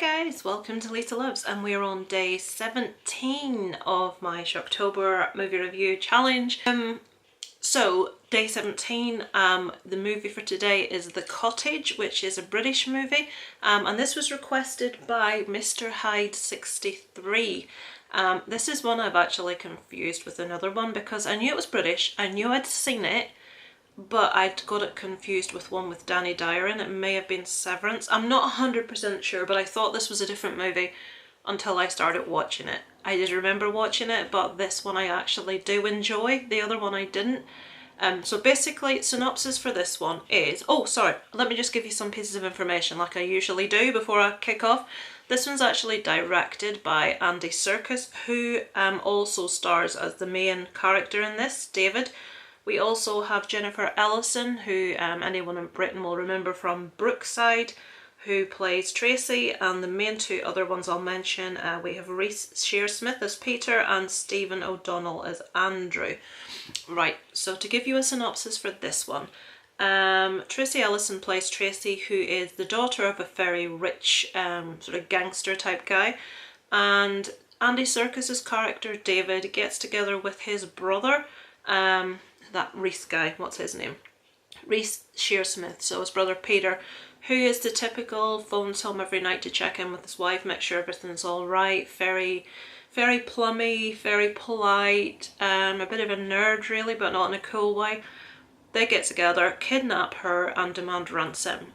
guys, welcome to Lisa Loves, and we're on day 17 of my Shocktober movie review challenge. So day 17, the movie for today is The Cottage, which is a British movie, and this was requested by Mr. Hyde 63. This is one I've actually confused with another one because I knew it was British, I knew I'd seen it, but I'd got it confused with one with Danny Dyer in. It may have been Severance. I'm not 100% sure, but I thought this was a different movie until I started watching it. I did remember watching it, but this one I actually do enjoy. The other one I didn't. So basically, synopsis for this one is... Oh, sorry. Let me just give you some pieces of information like I usually do before I kick off. This one's actually directed by Andy Serkis, who also stars as the main character in this, David. We also have Jennifer Ellison, who anyone in Britain will remember from Brookside, who plays Tracy, and the main two other ones I'll mention, we have Reece Shearsmith as Peter and Stephen O'Donnell as Andrew. Right, so to give you a synopsis for this one, Tracy Ellison plays Tracy, who is the daughter of a very rich sort of gangster type guy, and Andy Serkis's character David gets together with his brother, that Reece guy, what's his name? Reece Shearsmith, so his brother Peter, who is the typical phones home every night to check in with his wife, make sure everything's all right, very plummy, very polite, a bit of a nerd really, but not in a cool way. They get together, kidnap her and demand ransom.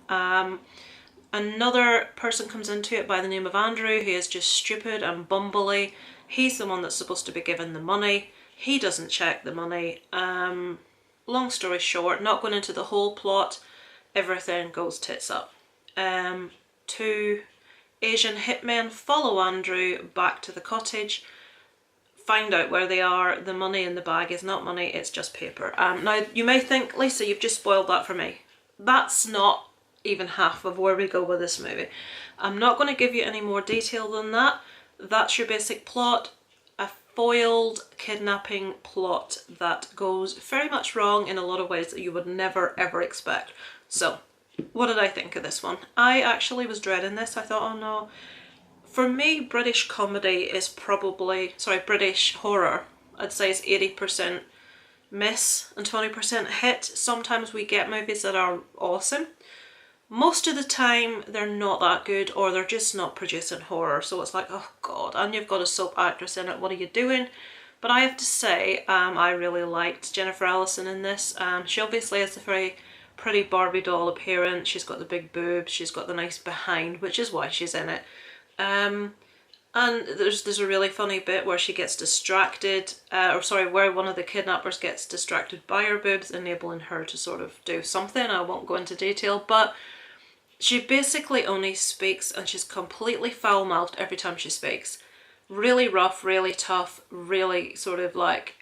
Another person comes into it by the name of Andrew, who is just stupid and bumbly. He's the one that's supposed to be given the money. He doesn't check the money. Long story short, not going into the whole plot, everything goes tits up. Two Asian hitmen follow Andrew back to the cottage, find out where they are. The money in the bag is not money, it's just paper. Now, you may think, Lisa, you've just spoiled that for me. That's not even half of where we go with this movie. I'm not going to give you any more detail than that. That's your basic plot. Foiled kidnapping plot that goes very much wrong in a lot of ways that you would never ever expect. So, what did I think of this one? I actually was dreading this. I thought, oh no. For me, British comedy is probably, sorry, British horror, I'd say it's 80% miss and 20% hit. Sometimes we get movies that are awesome. Most of the time they're not that good, or they're just not producing horror, so it's like, oh god, and you've got a soap actress in it, what are you doing? But I have to say, I really liked Jennifer Ellison in this. She obviously has a very pretty Barbie doll appearance, she's got the big boobs, she's got the nice behind, which is why she's in it. And there's a really funny bit where she gets distracted, where one of the kidnappers gets distracted by her boobs, enabling her to sort of do something. I won't go into detail, but she basically only speaks, and she's completely foul-mouthed every time she speaks. Really rough, really tough, really sort of like,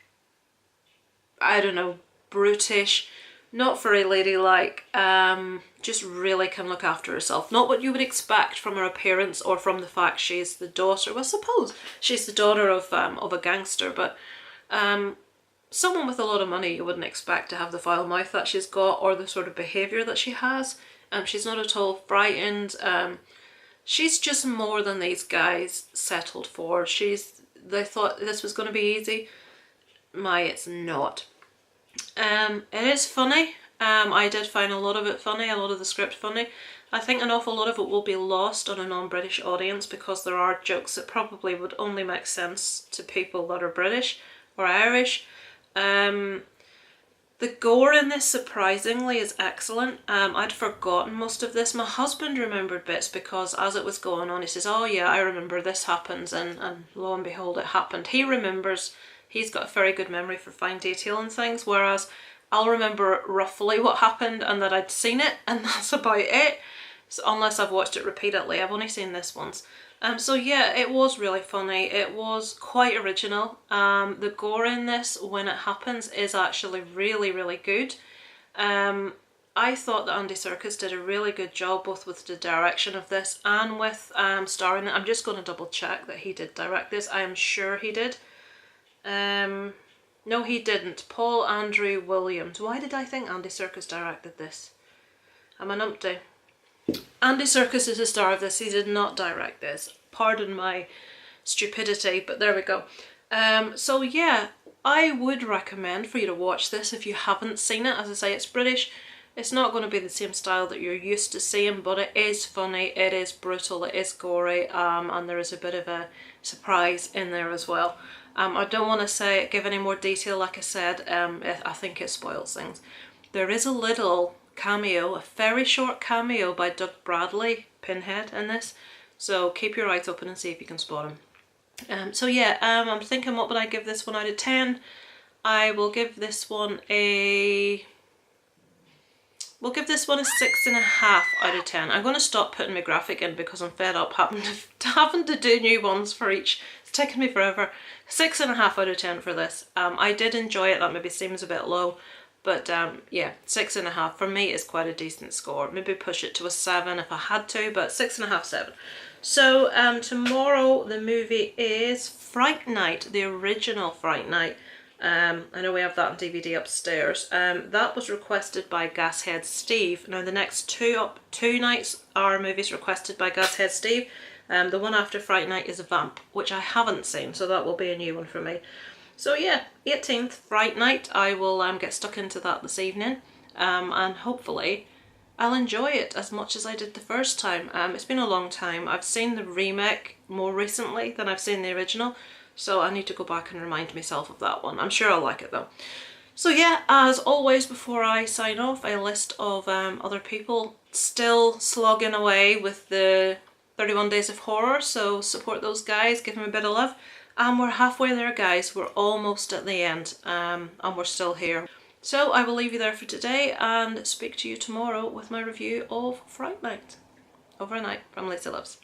I don't know, brutish, not very ladylike, just really can look after herself. Not what you would expect from her appearance or from the fact she's the daughter, well I suppose she's the daughter of a gangster, but someone with a lot of money you wouldn't expect to have the foul mouth that she's got or the sort of behaviour that she has. She's not at all frightened. She's just more than these guys settled for. They thought this was going to be easy. It's not. It is funny. I did find a lot of it funny, a lot of the script funny. I think an awful lot of it will be lost on a non-British audience because there are jokes that probably would only make sense to people that are British or Irish. The gore in this, surprisingly, is excellent. I'd forgotten most of this. My husband remembered bits because as it was going on, he says, oh yeah, I remember this happens, and lo and behold, it happened. He remembers, he's got a very good memory for fine detail and things, whereas I'll remember roughly what happened and that I'd seen it, and that's about it. So, unless I've watched it repeatedly. I've only seen this once. So yeah, it was really funny. It was quite original. The gore in this, when it happens, is actually really, really good. I thought that Andy Serkis did a really good job both with the direction of this and with starring it. I'm just going to double check that he did direct this. I am sure he did. No, he didn't. Paul Andrew Williams. Why did I think Andy Serkis directed this? I'm an umpty. Andy Serkis is the star of this. He did not direct this. Pardon my stupidity, but there we go. So yeah, I would recommend for you to watch this if you haven't seen it. As I say, it's British. It's not going to be the same style that you're used to seeing, but it is funny, it is brutal, it is gory, and there is a bit of a surprise in there as well. I don't want to give any more detail, like I said, I think it spoils things. There is a little cameo, a very short cameo by Doug Bradley, Pinhead, in this, so keep your eyes open and see if you can spot him. So yeah, I'm thinking, what would I give this one out of 10? I will give this one a... We'll give this one a 6.5 out of 10. I'm going to stop putting my graphic in because I'm fed up having to do new ones for each. It's taken me forever. 6.5 out of 10 for this. I did enjoy it. That maybe seems a bit low, but yeah, 6.5 for me is quite a decent score. Maybe push it to a 7 if I had to, but 6.5, 7. So tomorrow the movie is Fright Night, the original Fright Night. I know we have that on DVD upstairs. That was requested by Gashead Steve. Now the next two nights are movies requested by Gashead Steve. The one after Fright Night is Vamp, which I haven't seen, so that will be a new one for me. So yeah, 18th, Fright Night. I will get stuck into that this evening, and hopefully I'll enjoy it as much as I did the first time. It's been a long time. I've seen the remake more recently than I've seen the original, so I need to go back and remind myself of that one. I'm sure I'll like it though. So yeah, as always, before I sign off, a list of other people still slogging away with the 31 Days of Horror, so support those guys, give them a bit of love. And we're halfway there, guys. We're almost at the end, and we're still here. So I will leave you there for today and speak to you tomorrow with my review of Fright Night. Over and out from Lisa Loves.